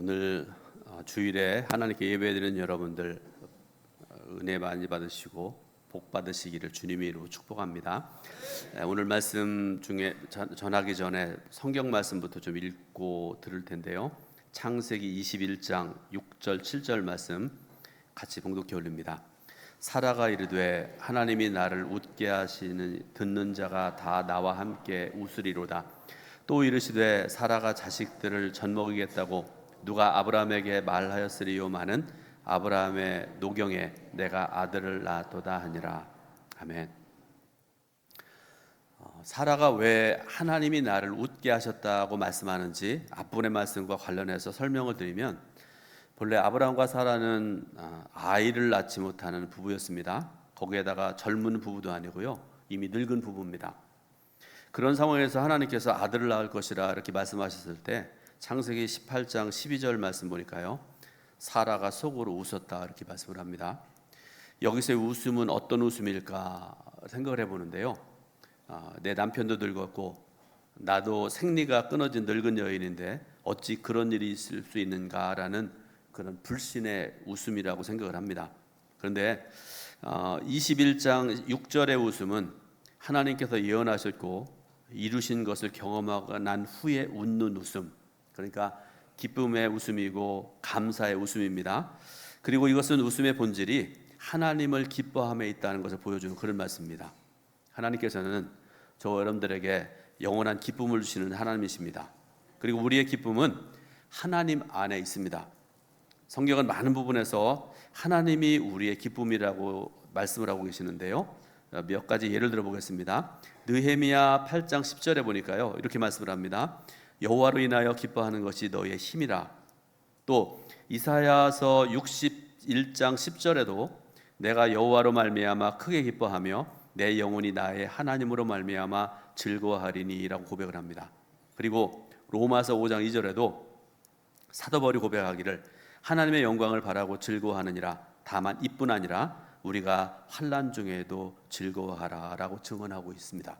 오늘 주일에 하나님께 예배드리는 여러분들 은혜 많이 받으시고 복 받으시기를 주님의 이름으로 축복합니다. 오늘 말씀 중에 전하기 전에 성경 말씀부터 좀 읽고 들을 텐데요. 창세기 21장 6절 7절 말씀 같이 봉독해 올립니다. 사라가 이르되 하나님이 나를 웃게 하시는 듣는 자가 다 나와 함께 웃으리로다. 또 이르시되 사라가 자식들을 젖먹이겠다고 누가 아브라함에게 말하였으리요마는 아브라함의 노경에 내가 아들을 낳았도다 하니라. 아멘. 사라가 왜 하나님이 나를 웃게 하셨다고 말씀하는지 앞부분의 말씀과 관련해서 설명을 드리면, 본래 아브라함과 사라는 아이를 낳지 못하는 부부였습니다. 거기에다가 젊은 부부도 아니고요, 이미 늙은 부부입니다. 그런 상황에서 하나님께서 아들을 낳을 것이라 이렇게 말씀하셨을 때 창세기 18장 12절 말씀 보니까요, 사라가 속으로 웃었다 이렇게 말씀을 합니다. 여기서의 웃음은 어떤 웃음일까 생각을 해보는데요, 내 남편도 늙었고 나도 생리가 끊어진 늙은 여인인데 어찌 그런 일이 있을 수 있는가라는 그런 불신의 웃음이라고 생각을 합니다. 그런데 21장 6절의 웃음은 하나님께서 예언하셨고 이루신 것을 경험하고 난 후에 웃는 웃음, 그러니까 기쁨의 웃음이고 감사의 웃음입니다. 그리고 이것은 웃음의 본질이 하나님을 기뻐함에 있다는 것을 보여주는 그런 말씀입니다. 하나님께서는 저와 여러분들에게 영원한 기쁨을 주시는 하나님이십니다. 그리고 우리의 기쁨은 하나님 안에 있습니다. 성경은 많은 부분에서 하나님이 우리의 기쁨이라고 말씀을 하고 계시는데요, 몇 가지 예를 들어보겠습니다. 느헤미야 8장 10절에 보니까요, 이렇게 말씀을 합니다. 여호와로 인하여 기뻐하는 것이 너희의 힘이라. 또 이사야서 61장 10절에도 내가 여호와로 말미암아 크게 기뻐하며 내 영혼이 나의 하나님으로 말미암아 즐거워하리니라고 고백을 합니다. 그리고 로마서 5장 2절에도 사도 바울이 고백하기를 하나님의 영광을 바라고 즐거워하느니라. 다만 이뿐 아니라 우리가 환난 중에도 즐거워하라라고 증언하고 있습니다.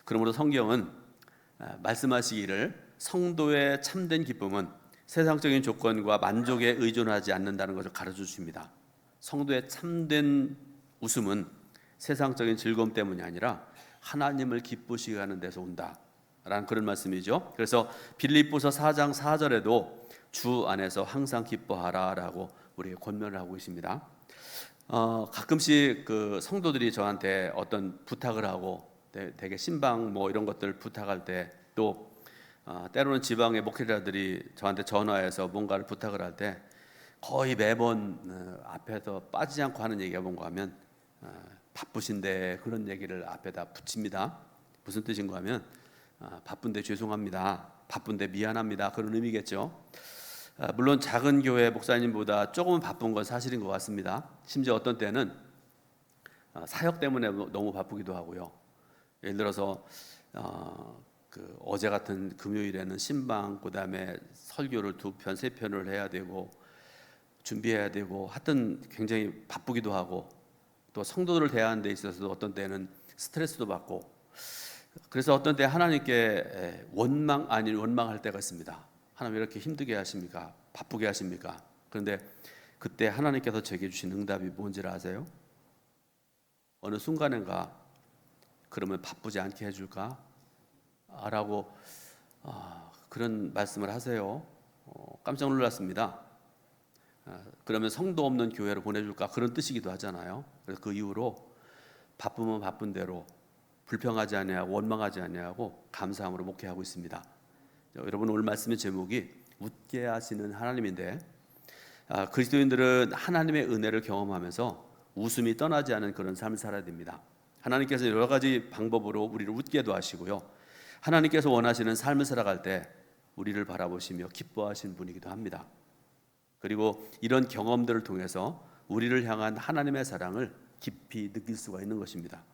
그러므로 성경은 말씀하시기를 성도의 참된 기쁨은 세상적인 조건과 만족에 의존하지 않는다는 것을 가르쳐 주십니다. 성도의 참된 웃음은 세상적인 즐거움 때문이 아니라 하나님을 기쁘시게 하는 데서 온다라는 그런 말씀이죠. 그래서 빌립보서 4장 4절에도 주 안에서 항상 기뻐하라라고 우리에게 권면을 하고 있습니다. 가끔씩 그 성도들이 저한테 어떤 부탁을 하고 되게 신방 뭐 이런 것들 부탁할 때, 또 때로는 지방의 목회자들이 저한테 전화해서 뭔가를 부탁을 할 때 거의 매번 앞에서 빠지지 않고 하는 얘기가 뭔가 하면 바쁘신데 그런 얘기를 앞에다 붙입니다. 무슨 뜻인가 하면 바쁜데 죄송합니다, 바쁜데 미안합니다, 그런 의미겠죠. 물론 작은 교회 목사님보다 조금은 바쁜 건 사실인 것 같습니다. 심지어 어떤 때는 사역 때문에 너무 바쁘기도 하고요. 예를 들어서 어제 같은 금요일에는 신방, 그 다음에 설교를 2편, 3편을 해야 되고 준비해야 되고 하여튼 굉장히 바쁘기도 하고, 또 성도들을 대하는 데 있어서도 어떤 때는 스트레스도 받고, 그래서 어떤 때 하나님께 원망 아닌 원망할 때가 있습니다. 하나님 왜 이렇게 힘들게 하십니까? 바쁘게 하십니까? 그런데 그때 하나님께서 제게 주신 응답이 뭔지를 아세요? 어느 순간인가 그러면 바쁘지 않게 해줄까? 라고 그런 말씀을 하세요. 깜짝 놀랐습니다. 그러면 성도 없는 교회로 보내줄까? 그런 뜻이기도 하잖아요. 그래서 그 이후로 바쁘면 바쁜 대로 불평하지 아니하고 원망하지 아니하고 감사함으로 목회하고 있습니다. 여러분, 오늘 말씀의 제목이 웃게 하시는 하나님인데, 그리스도인들은 하나님의 은혜를 경험하면서 웃음이 떠나지 않은 그런 삶을 살아야 됩니다. 하나님께서 여러 가지 방법으로 우리를 웃게도 하시고요, 하나님께서 원하시는 삶을 살아갈 때 우리를 바라보시며 기뻐하시는 분이기도 합니다. 그리고 이런 경험들을 통해서 우리를 향한 하나님의 사랑을 깊이 느낄 수가 있는 것입니다.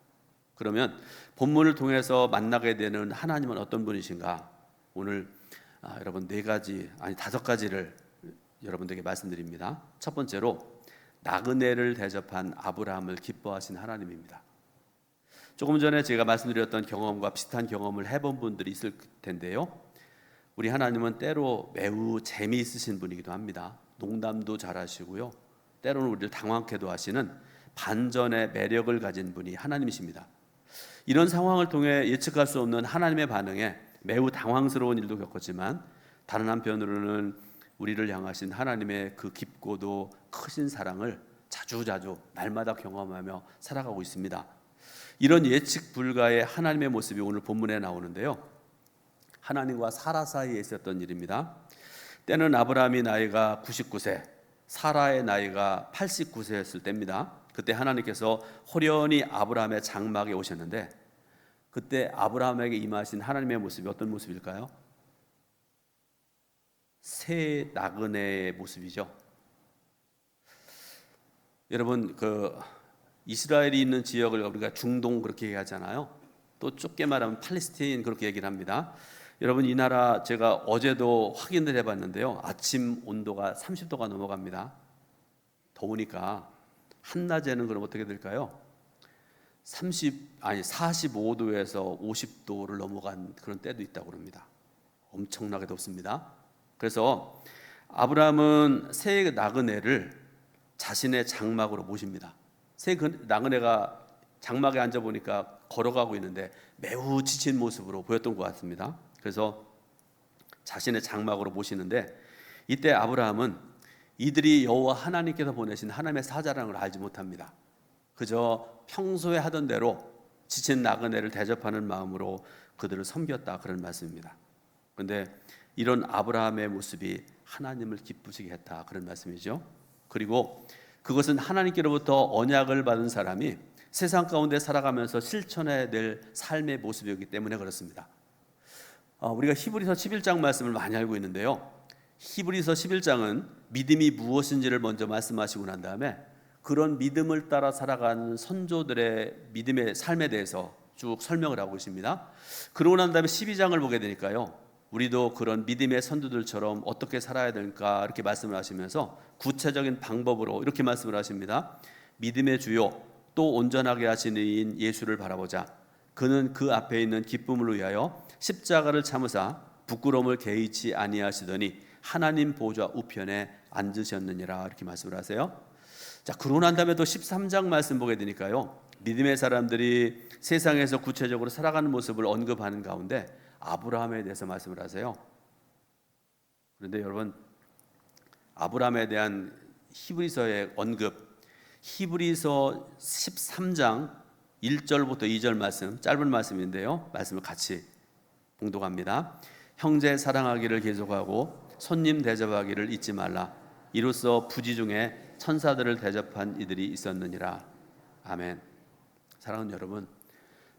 그러면 본문을 통해서 만나게 되는 하나님은 어떤 분이신가? 오늘 여러분 5가지를 여러분들에게 말씀드립니다. 첫 번째로 나그네를 대접한 아브라함을 기뻐하신 하나님입니다. 조금 전에 제가 말씀드렸던 경험과 비슷한 경험을 해본 분들이 있을 텐데요, 우리 하나님은 때로 매우 재미있으신 분이기도 합니다. 농담도 잘하시고요. 때로는 우리를 당황케도 하시는 반전의 매력을 가진 분이 하나님이십니다. 이런 상황을 통해 예측할 수 없는 하나님의 반응에 매우 당황스러운 일도 겪었지만, 다른 한편으로는 우리를 향하신 하나님의 그 깊고도 크신 사랑을 자주자주 날마다 경험하며 살아가고 있습니다. 이런 예측 불가의 하나님의 모습이 오늘 본문에 나오는데요, 하나님과 사라 사이에 있었던 일입니다. 때는 아브라함이 나이가 99세, 사라의 나이가 89세였을 때입니다. 그때 하나님께서 호련히 아브라함의 장막에 오셨는데, 그때 아브라함에게 임하신 하나님의 모습이 어떤 모습일까요? 새 나그네의 모습이죠. 여러분, 이스라엘이 있는 지역을 우리가 중동 그렇게 얘기하잖아요. 또 좁게 말하면 팔레스타인 그렇게 얘기를 합니다. 여러분, 이 나라 제가 어제도 확인을 해봤는데요, 아침 온도가 30도가 넘어갑니다. 더우니까 한낮에는 그럼 어떻게 될까요? 45도에서 50도를 넘어간 그런 때도 있다고 합니다. 엄청나게 덥습니다. 그래서 아브라함은 새 나그네를 자신의 장막으로 모십니다. 새 나그네가 장막에 앉아 보니까 걸어가고 있는데 매우 지친 모습으로 보였던 것 같습니다. 그래서 자신의 장막으로 모시는데, 이때 아브라함은 이들이 여호와 하나님께서 보내신 하나님의 사자라는 걸 알지 못합니다. 그저 평소에 하던 대로 지친 나그네를 대접하는 마음으로 그들을 섬겼다, 그런 말씀입니다. 그런데 이런 아브라함의 모습이 하나님을 기쁘시게 했다, 그런 말씀이죠. 그리고 그것은 하나님께로부터 언약을 받은 사람이 세상 가운데 살아가면서 실천해야 될 삶의 모습이었기 때문에 그렇습니다. 우리가 히브리서 11장 말씀을 많이 알고 있는데요, 히브리서 11장은 믿음이 무엇인지를 먼저 말씀하시고 난 다음에 그런 믿음을 따라 살아가는 선조들의 믿음의 삶에 대해서 쭉 설명을 하고 있습니다. 그러고 난 다음에 12장을 보게 되니까요, 우리도 그런 믿음의 선조들처럼 어떻게 살아야 될까 이렇게 말씀을 하시면서 구체적인 방법으로 이렇게 말씀을 하십니다. 믿음의 주요 또 온전하게 하시는 이인 예수를 바라보자. 그는 그 앞에 있는 기쁨을 위하여 십자가를 참으사 부끄러움을 개의치 아니하시더니 하나님 보좌 우편에 앉으셨느니라, 이렇게 말씀을 하세요. 자, 그러고 난 다음에 또 13장 말씀 보게 되니까요, 믿음의 사람들이 세상에서 구체적으로 살아가는 모습을 언급하는 가운데 아브라함에 대해서 말씀을 하세요. 그런데 여러분, 아브라함에 대한 히브리서의 언급, 히브리서 13장 1절부터 2절 말씀, 짧은 말씀인데요, 말씀을 같이 봉독합니다. 형제 사랑하기를 계속하고 손님 대접하기를 잊지 말라. 이로써 부지 중에 천사들을 대접한 이들이 있었느니라. 아멘. 사랑하는 여러분,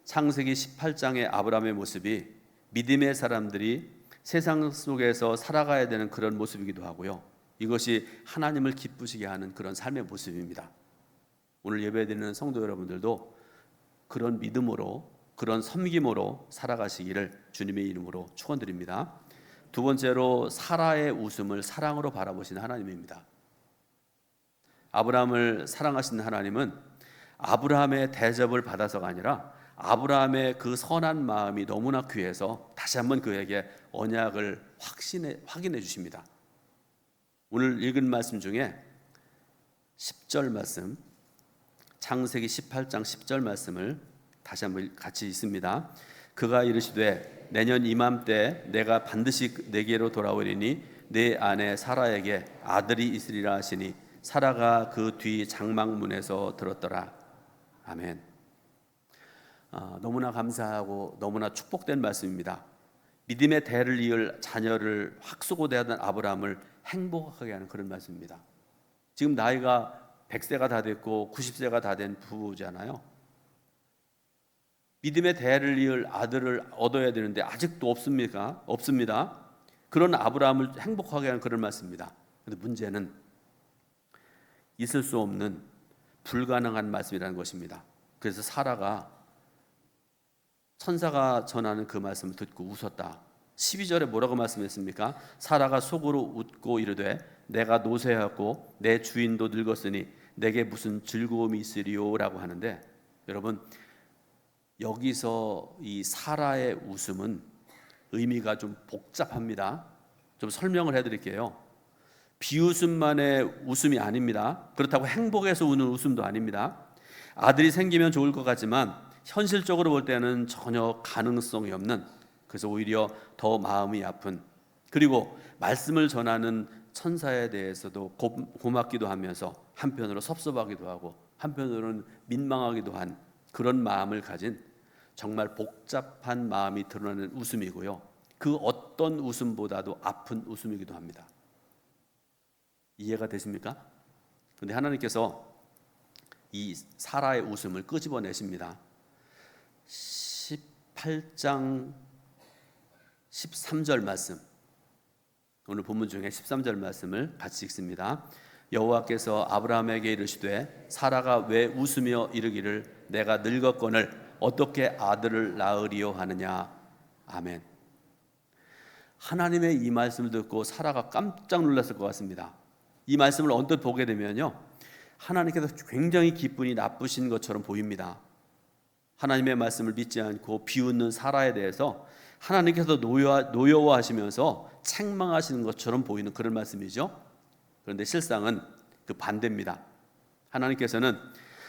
창세기 18장의 아브라함의 모습이 믿음의 사람들이 세상 속에서 살아가야 되는 그런 모습이기도 하고요, 이것이 하나님을 기쁘시게 하는 그런 삶의 모습입니다. 오늘 예배드리는 성도 여러분들도 그런 믿음으로, 그런 섬김으로 살아가시기를 주님의 이름으로 축원드립니다. 두 번째로, 사라의 웃음을 사랑으로 바라보시는 하나님입니다. 아브라함을 사랑하시는 하나님은 아브라함의 대접을 받아서가 아니라 아브라함의 그 선한 마음이 너무나 귀해서 다시 한번 그에게 언약을 확인해 주십니다. 오늘 읽은 말씀 중에 10절 말씀, 창세기 18장 10절 말씀을 다시 한번 같이 읽습니다. 그가 이르시되 내년 이맘때 내가 반드시 내게로 돌아오리니 내 아내 사라에게 아들이 있으리라 하시니 사라가 그 뒤 장막문에서 들었더라. 아멘. 너무나 감사하고 너무나 축복된 말씀입니다. 믿음의 대를 이을 자녀를 확수고대하던 아브라함을 행복하게 하는 그런 말씀입니다. 지금 나이가 100세가 다 됐고 90세가 다 된 부부잖아요. 믿음의 대를 이을 아들을 얻어야 되는데 아직도 없습니까? 없습니다. 그런 아브라함을 행복하게 하는 그런 말씀입니다. 그런데 문제는 있을 수 없는 불가능한 말씀이라는 것입니다. 그래서 사라가 천사가 전하는 그 말씀을 듣고 웃었다. 12절에 뭐라고 말씀했습니까? 사라가 속으로 웃고 이르되 내가 노쇠하였고 내 주인도 늙었으니 내게 무슨 즐거움이 있으리요 라고 하는데, 여러분, 여기서 이 사라의 웃음은 의미가 좀 복잡합니다. 좀 설명을 해드릴게요. 비웃음만의 웃음이 아닙니다. 그렇다고 행복해서 우는 웃음도 아닙니다. 아들이 생기면 좋을 것 같지만 현실적으로 볼 때는 전혀 가능성이 없는, 그래서 오히려 더 마음이 아픈, 그리고 말씀을 전하는 천사에 대해서도 고맙기도 하면서 한편으로 섭섭하기도 하고 한편으로는 민망하기도 한 그런 마음을 가진 정말 복잡한 마음이 드러나는 웃음이고요. 그 어떤 웃음보다도 아픈 웃음이기도 합니다. 이해가 되십니까? 그런데 하나님께서 이 사라의 웃음을 끄집어내십니다. 18장 13절 말씀, 오늘 본문 중에 13절 말씀을 같이 읽습니다. 여호와께서 아브라함에게 이르시되 사라가 왜 웃으며 이르기를 내가 늙었거늘 어떻게 아들을 낳으리요 하느냐. 아멘. 하나님의 이 말씀을 듣고 사라가 깜짝 놀랐을 것 같습니다. 이 말씀을 언뜻 보게 되면요, 하나님께서 굉장히 기분이 나쁘신 것처럼 보입니다. 하나님의 말씀을 믿지 않고 비웃는 사라에 대해서 하나님께서 노여워하시면서 책망하시는 것처럼 보이는 그런 말씀이죠. 그런데 실상은 그 반대입니다. 하나님께서는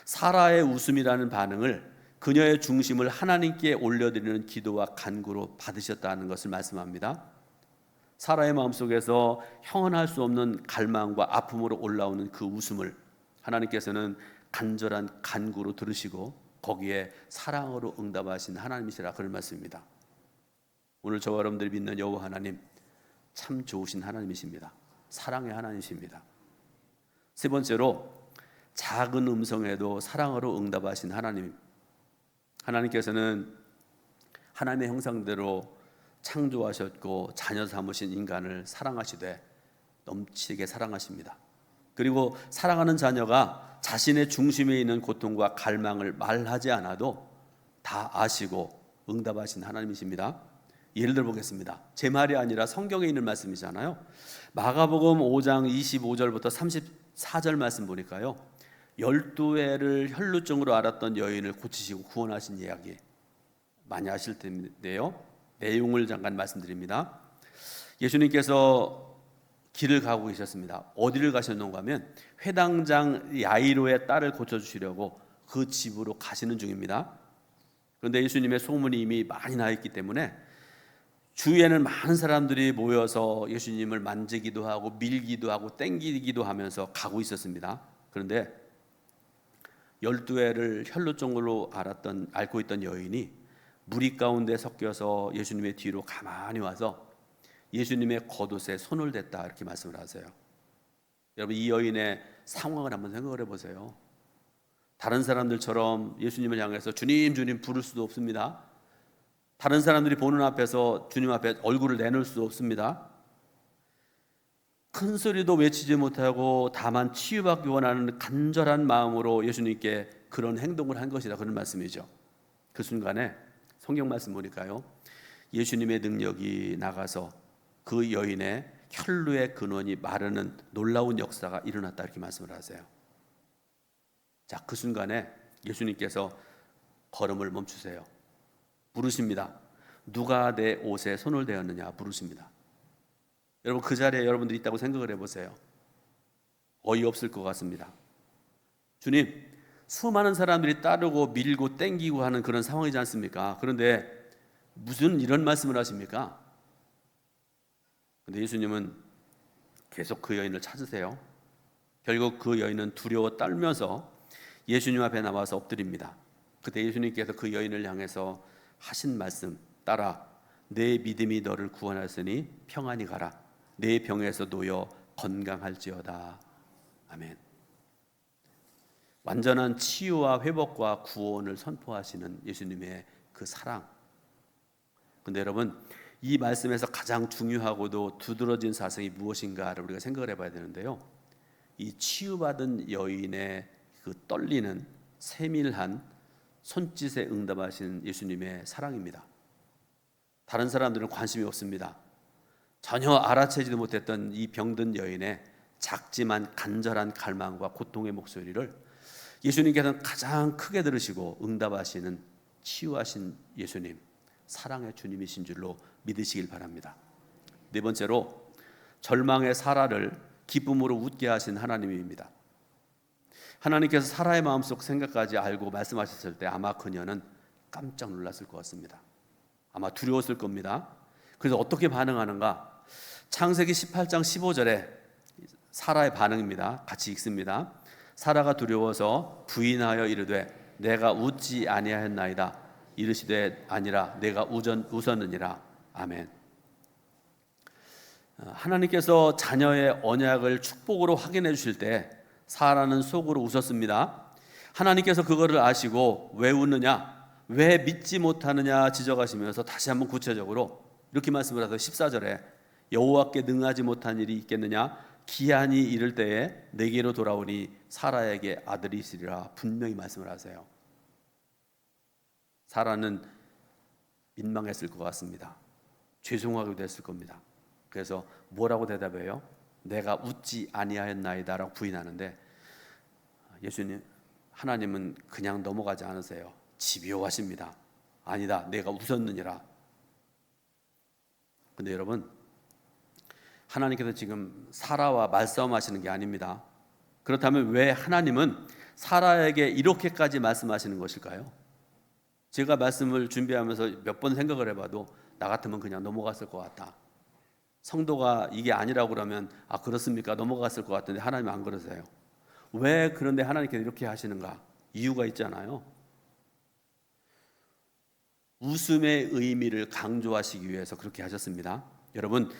사라의 웃음이라는 반응을 그녀의 중심을 하나님께 올려드리는 기도와 간구로 받으셨다는 것을 말씀합니다. 사라의 마음속에서 형언할 수 없는 갈망과 아픔으로 올라오는 그 웃음을 하나님께서는 간절한 간구로 들으시고 거기에 사랑으로 응답하신 하나님이시라, 그런 말씀입니다. 오늘 저와 여러분들이 믿는 여호와 하나님, 참 좋으신 하나님이십니다. 사랑의 하나님이십니다. 세 번째로, 작은 음성에도 사랑으로 응답하신 하나님. 하나님께서는 하나님의 형상대로 창조하셨고 자녀 삼으신 인간을 사랑하시되 넘치게 사랑하십니다. 그리고 사랑하는 자녀가 자신의 중심에 있는 고통과 갈망을 말하지 않아도 다 아시고 응답하신 하나님이십니다. 예를 들어 보겠습니다. 제 말이 아니라 성경에 있는 말씀이잖아요. 마가복음 5장 25절부터 34절 말씀 보니까요, 12회를 혈루증으로 앓았던 여인을 고치시고 구원하신 이야기 많이 아실 텐데요, 내용을 잠깐 말씀드립니다. 예수님께서 길을 가고 계셨습니다. 어디를 가셨는가 하면 회당장 야이로의 딸을 고쳐주시려고 그 집으로 가시는 중입니다. 그런데 예수님의 소문이 이미 많이 나 있기 때문에 주위에는 많은 사람들이 모여서 예수님을 만지기도 하고 밀기도 하고 땡기기도 하면서 가고 있었습니다. 그런데 12회를 혈루증으로 앓고 있던 여인이 무리 가운데 섞여서 예수님의 뒤로 가만히 와서 예수님의 겉옷에 손을 댔다, 이렇게 말씀을 하세요. 여러분, 이 여인의 상황을 한번 생각을 해보세요. 다른 사람들처럼 예수님을 향해서 주님 주님 부를 수도 없습니다. 다른 사람들이 보는 앞에서 주님 앞에 얼굴을 내놓을 수 없습니다. 큰 소리도 외치지 못하고 다만 치유받기 원하는 간절한 마음으로 예수님께 그런 행동을 한 것이다, 그런 말씀이죠. 그 순간에 성경 말씀 보니까요, 예수님의 능력이 나가서 그 여인의 혈루의 근원이 마르는 놀라운 역사가 일어났다, 이렇게 말씀을 하세요. 자, 그 순간에 예수님께서 걸음을 멈추세요. 부르십니다. 누가 내 옷에 손을 대었느냐 부르십니다. 여러분, 그 자리에 여러분들이 있다고 생각을 해보세요. 어이없을 것 같습니다. 주님, 수많은 사람들이 따르고 밀고 땡기고 하는 그런 상황이지 않습니까? 그런데 무슨 이런 말씀을 하십니까? 그런데 예수님은 계속 그 여인을 찾으세요. 결국 그 여인은 두려워 떨면서 예수님 앞에 나와서 엎드립니다. 그때 예수님께서 그 여인을 향해서 하신 말씀 따라, 내 믿음이 너를 구원하였으니 평안히 가라. 내 병에서 놓여 건강할지어다. 아멘. 완전한 치유와 회복과 구원을 선포하시는 예수님의 그 사랑. 근데 여러분, 이 말씀에서 가장 중요하고도 두드러진 사실이 무엇인가를 우리가 생각을 해봐야 되는데요, 이 치유받은 여인의 그 떨리는 세밀한 손짓에 응답하신 예수님의 사랑입니다. 다른 사람들은 관심이 없습니다. 전혀 알아채지도 못했던 이 병든 여인의 작지만 간절한 갈망과 고통의 목소리를 예수님께서는 가장 크게 들으시고 응답하시는 치유하신 예수님, 사랑의 주님이신 줄로 믿으시길 바랍니다. 네 번째로 절망의 사라를 기쁨으로 웃게 하신 하나님입니다. 하나님께서 사라의 마음속 생각까지 알고 말씀하셨을 때 아마 그녀는 깜짝 놀랐을 것 같습니다. 아마 두려웠을 겁니다. 그래서 어떻게 반응하는가? 창세기 18장 15절에 사라의 반응입니다. 같이 읽습니다. 사라가 두려워서 부인하여 이르되 내가 웃지 아니하였나이다. 이르시되 아니라 내가 웃었느니라. 아멘. 하나님께서 자녀의 언약을 축복으로 확인해 주실 때 사라는 속으로 웃었습니다. 하나님께서 그거를 아시고 왜 웃느냐, 왜 믿지 못하느냐 지적하시면서 다시 한번 구체적으로 이렇게 말씀을 하세요. 14절에 여호와께 능하지 못한 일이 있겠느냐, 기한이 이를 때에 내게로 돌아오니 사라에게 아들이 있으리라. 분명히 말씀을 하세요. 사라는 민망했을 것 같습니다. 죄송하게 됐을 겁니다. 그래서 뭐라고 대답해요? 내가 웃지 아니하였나이다 라고 부인하는데, 예수님, 하나님은 그냥 넘어가지 않으세요. 집요하십니다. 아니다, 내가 웃었느니라. 근데 여러분, 하나님께서 지금 사라와 말싸움하시는 게 아닙니다. 그렇다면 왜 하나님은 사라에게 이렇게까지 말씀하시는 것일까요? 제가 말씀을 준비하면서 몇 번 생각을 해봐도 나 같으면 그냥 넘어갔을 것 같다. 성도가 이게 아니라고 그러면 아 그렇습니까? 넘어갔을 것 같은데 하나님 안 그러세요. 왜 그런데 하나님께서 이렇게 하시는가? 이유가 있잖아요. 웃음의 의미를 강조하시기 위해서 그렇게 하셨습니다. 여러분,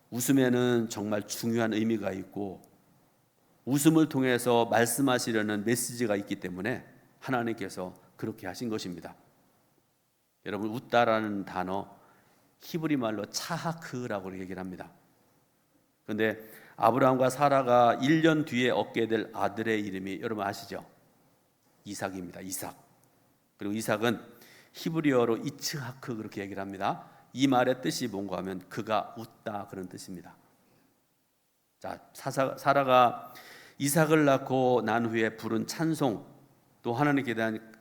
웃음에는 정말 중요한 의미가 있고 웃음을 통해서 말씀하시려는 메시지가 있기 때문에 하나님께서 그렇게 하신 것입니다. 여러분, 웃다라는 단어 히브리 말로 차하크라고 얘기를 합니다. 그런데 아브라함과 사라가 1년 뒤에 얻게 될 아들의 이름이 여러분 아시죠? 이삭입니다. 이삭. 그리고 이삭은 히브리어로 이츠하크 그렇게 얘기를 합니다. 이 말의 뜻이 뭔가 하면 그가 웃다 그런 뜻입니다. 자, 사라가 이삭을 낳고 난 후에 부른 찬송, 또 하나님께 대한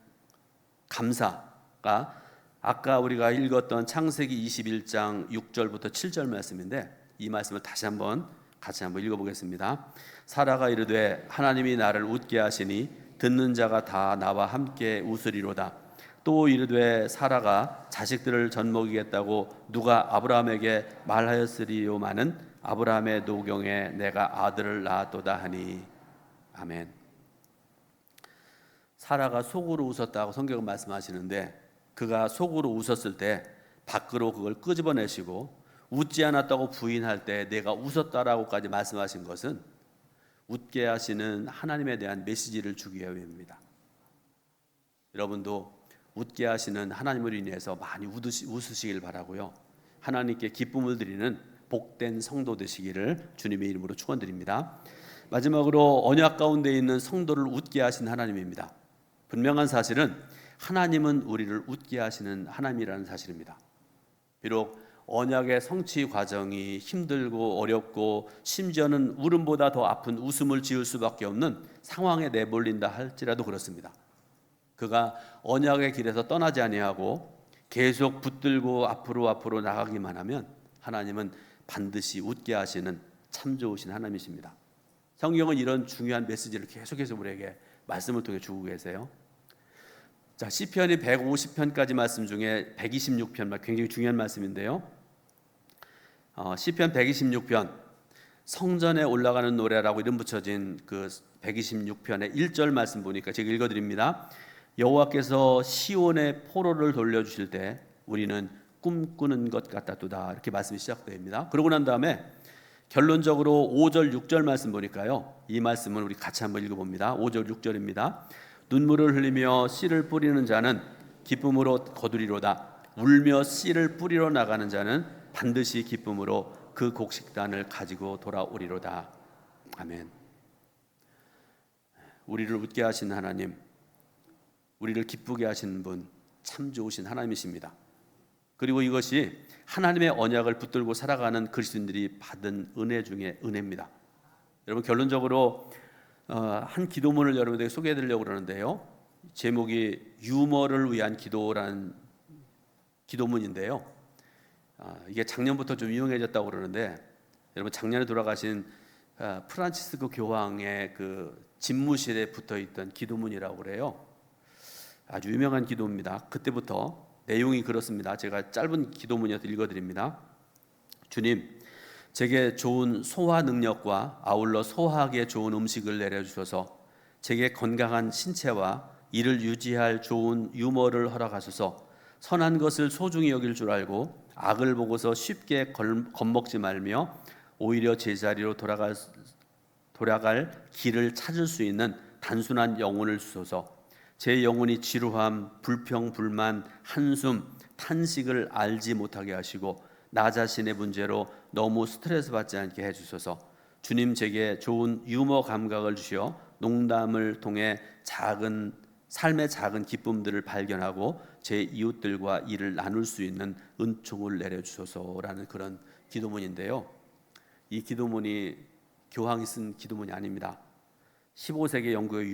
감사가 아까 우리가 읽었던 창세기 21장 6절부터 7절 말씀인데, 이 말씀을 다시 한번 같이 한번 읽어보겠습니다. 사라가 이르되 하나님이 나를 웃게 하시니 듣는 자가 다 나와 함께 웃으리로다. 또 이르되 사라가 자식들을 젖먹이겠다고 누가 아브라함에게 말하였으리요마는 아브라함의 노경에 내가 아들을 낳았도다 하니. 아멘. 사라가 속으로 웃었다고 성경은 말씀하시는데, 그가 속으로 웃었을 때 밖으로 그걸 끄집어내시고 웃지 않았다고 부인할 때 내가 웃었다라고까지 말씀하신 것은 웃게 하시는 하나님에 대한 메시지를 주기 위함입니다. 여러분도 웃게 하시는 하나님을 인해서 많이 웃으시길 바라고요. 하나님께 기쁨을 드리는 복된 성도 되시기를 주님의 이름으로 축원드립니다. 마지막으로 언약 가운데 있는 성도를 웃게 하신 하나님입니다. 분명한 사실은 하나님은 우리를 웃게 하시는 하나님이라는 사실입니다. 비록 언약의 성취 과정이 힘들고 어렵고 심지어는 울음보다 더 아픈 웃음을 지을 수밖에 없는 상황에 내몰린다 할지라도 그렇습니다. 그가 언약의 길에서 떠나지 아니하고 계속 붙들고 앞으로 나가기만 하면 하나님은 반드시 웃게 하시는 참 좋으신 하나님이십니다. 성경은 이런 중요한 메시지를 계속해서 우리에게 말씀을 통해 주고 계세요. 자, 시편이 150편까지 말씀 중에 126편 굉장히 중요한 말씀인데요. 시편 126편 성전에 올라가는 노래라고 이름 붙여진 그 126편의 1절 말씀 보니까 제가 읽어드립니다. 여호와께서 시온의 포로를 돌려주실 때 우리는 꿈꾸는 것 같았도다. 이렇게 말씀이 시작됩니다. 그러고 난 다음에 결론적으로 5절 6절 말씀 보니까요, 이 말씀을 우리 같이 한번 읽어봅니다. 5절 6절입니다. 눈물을 흘리며 씨를 뿌리는 자는 기쁨으로 거두리로다. 울며 씨를 뿌리러 나가는 자는 반드시 기쁨으로 그 곡식단을 가지고 돌아오리로다. 아멘. 우리를 웃게 하신 하나님, 우리를 기쁘게 하시는 분, 참 좋으신 하나님이십니다. 그리고 이것이 하나님의 언약을 붙들고 살아가는 그리스도인들이 받은 은혜 중에 은혜입니다. 여러분, 결론적으로 한 기도문을 여러분들에게 소개해드리려고 그러는데요, 제목이 유머를 위한 기도라는 기도문인데요. 이게 작년부터 좀 유명해졌다고 그러는데, 여러분 작년에 돌아가신 프란치스코 교황의 그 집무실에 붙어 있던 기도문이라고 그래요. 아주 유명한 기도입니다. 그때부터 내용이 그렇습니다. 제가 짧은 기도문이어서 읽어드립니다. 주님, 제게 좋은 소화 능력과 아울러 소화하기에 좋은 음식을 내려주셔서 제게 건강한 신체와 이를 유지할 좋은 유머를 허락하소서. 선한 것을 소중히 여길 줄 알고 악을 보고서 쉽게 겁먹지 말며 오히려 제자리로 돌아갈 길을 찾을 수 있는 단순한 영혼을 주소서. 제 영혼이 지루함, 불평, 불만, 한숨, 탄식을 알지 못하게 하시고 나 자신의 문제로 너무 스트레스 받지 않게 해주소서. 주님, 제게 좋은 유머 감각을 주시어 농담을 통해 삶의 작은 기쁨들을 발견하고 제 이웃들과 이를 나눌 수 있는 은총을 내려주소서라는 그런 기도문인데요. 이 기도문이 교황이 쓴 기도문이 아닙니다. 15세기 영국의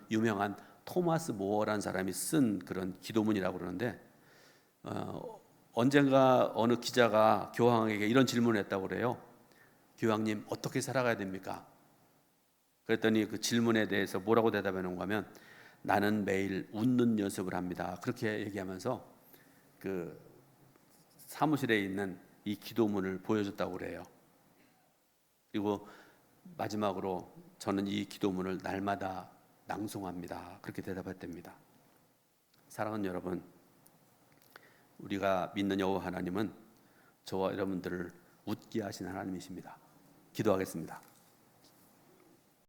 유명한 토마스 모어라는 사람이 쓴 그런 기도문이라고 그러는데, 언젠가 어느 기자가 교황에게 이런 질문을 했다고 그래요. 교황님, 어떻게 살아가야 됩니까? 그랬더니 그 질문에 대해서 뭐라고 대답해 놓은 거면, 나는 매일 웃는 연습을 합니다. 그렇게 얘기하면서 그 사무실에 있는 이 기도문을 보여줬다고 그래요. 그리고 마지막으로 저는 이 기도문을 날마다 낭송합니다. 그렇게 대답했답니다. 사랑하는 여러분, 우리가 믿는 여호와 하나님은 저와 여러분들을 웃게 하신 하나님이십니다. 기도하겠습니다.